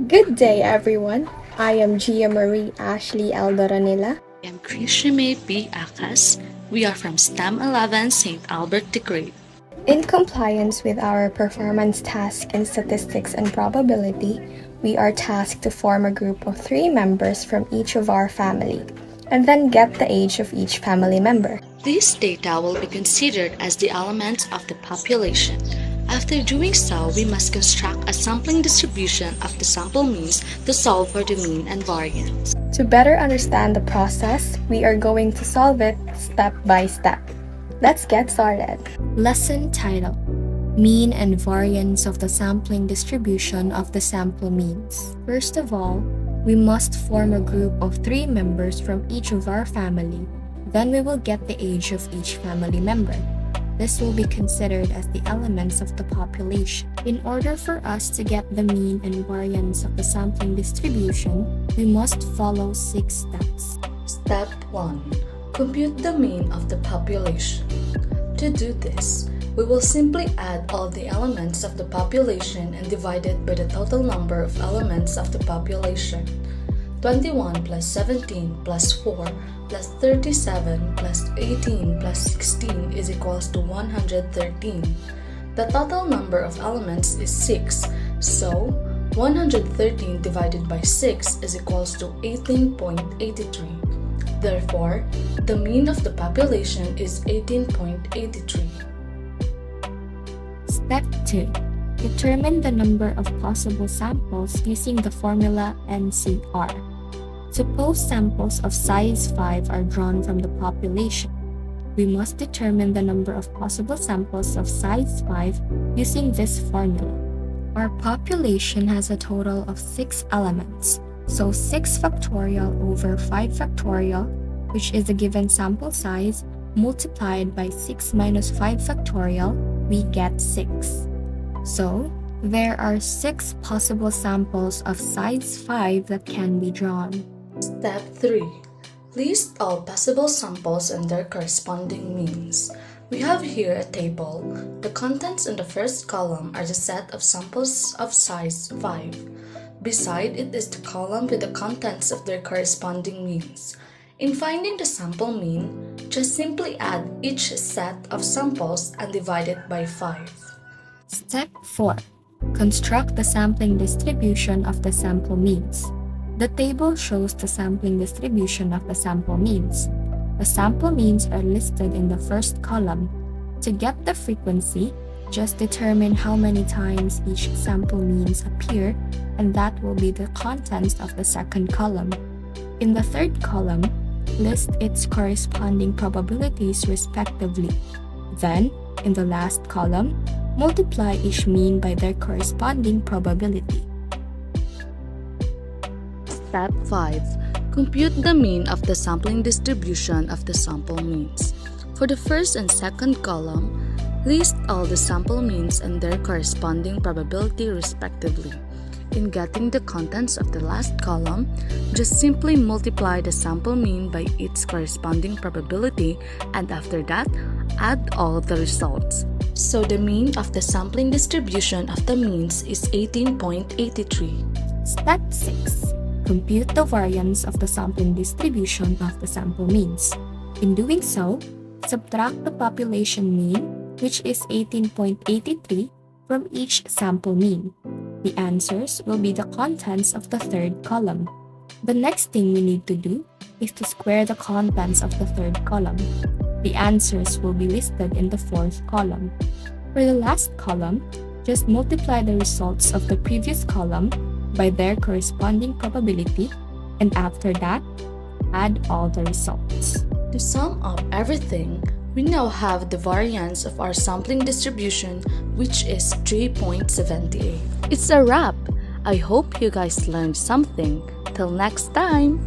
Good day, everyone. I am Gia Marie Ashley L. DORONILA. I am KRISHA B. ACAS. We are from STEM 11 St. Albert the Great. In compliance with our performance task in statistics and probability, we are tasked to form a group of 3 members from each of our family, and then get the age of each family member. These data will be considered as the elements of the population. After doing so, we must construct a sampling distribution of the sample means to solve for the mean and variance. To better understand the process, we are going to solve it step by step. Let's get started. Lesson title: Mean and Variance of the Sampling Distribution of the Sample Means. First of all, we must form a group of 3 members from each of our family. Then we will get the age of each family member. This will be considered as the elements of the population. In order for us to get the mean and variance of the sampling distribution, we must follow 6 steps. Step 1. Compute the mean of the population. To do this, we will simply add all the elements of the population and divide it by the total number of elements of the population. 21 plus 17 plus 4 plus 37 plus 18 plus 16 is equals to 113. The total number of elements is 6, so 113 divided by 6 is equals to 18.83. Therefore, the mean of the population is 18.83. Step 2. Determine the number of possible samples using the formula NCR. Suppose samples of size 5 are drawn from the population. We must determine the number of possible samples of size 5 using this formula. Our population has a total of 6 elements, so 6 factorial over 5 factorial, which is the given sample size, multiplied by 6 minus 5 factorial, we get 6. So, there are 6 possible samples of size 5 that can be drawn. Step 3. List all possible samples and their corresponding means. We have here a table. The contents in the first column are the set of samples of size 5. Beside it is the column with the contents of their corresponding means. In finding the sample mean, just simply add each set of samples and divide it by 5. Step 4. Construct the sampling distribution of the sample means. The table shows the sampling distribution of the sample means. The sample means are listed in the first column. To get the frequency, just determine how many times each sample means appear, and that will be the contents of the second column. In the third column, list its corresponding probabilities respectively. Then, in the last column, multiply each mean by their corresponding probability. Step 5. Compute the mean of the sampling distribution of the sample means. For the first and second column, list all the sample means and their corresponding probability respectively. In getting the contents of the last column, just simply multiply the sample mean by its corresponding probability, and after that, add all the results. So the mean of the sampling distribution of the means is 18.83. Step 6. Compute the variance of the sampling distribution of the sample means. In doing so, subtract the population mean, which is 18.83, from each sample mean. The answers will be the contents of the third column. The next thing we need to do is to square the contents of the third column. The answers will be listed in the fourth column. For the last column, just multiply the results of the previous column by their corresponding probability, and after that, add all the results. To sum up everything, we now have the variance of our sampling distribution, which is 3.78. It's a wrap! I hope you guys learned something. Till next time!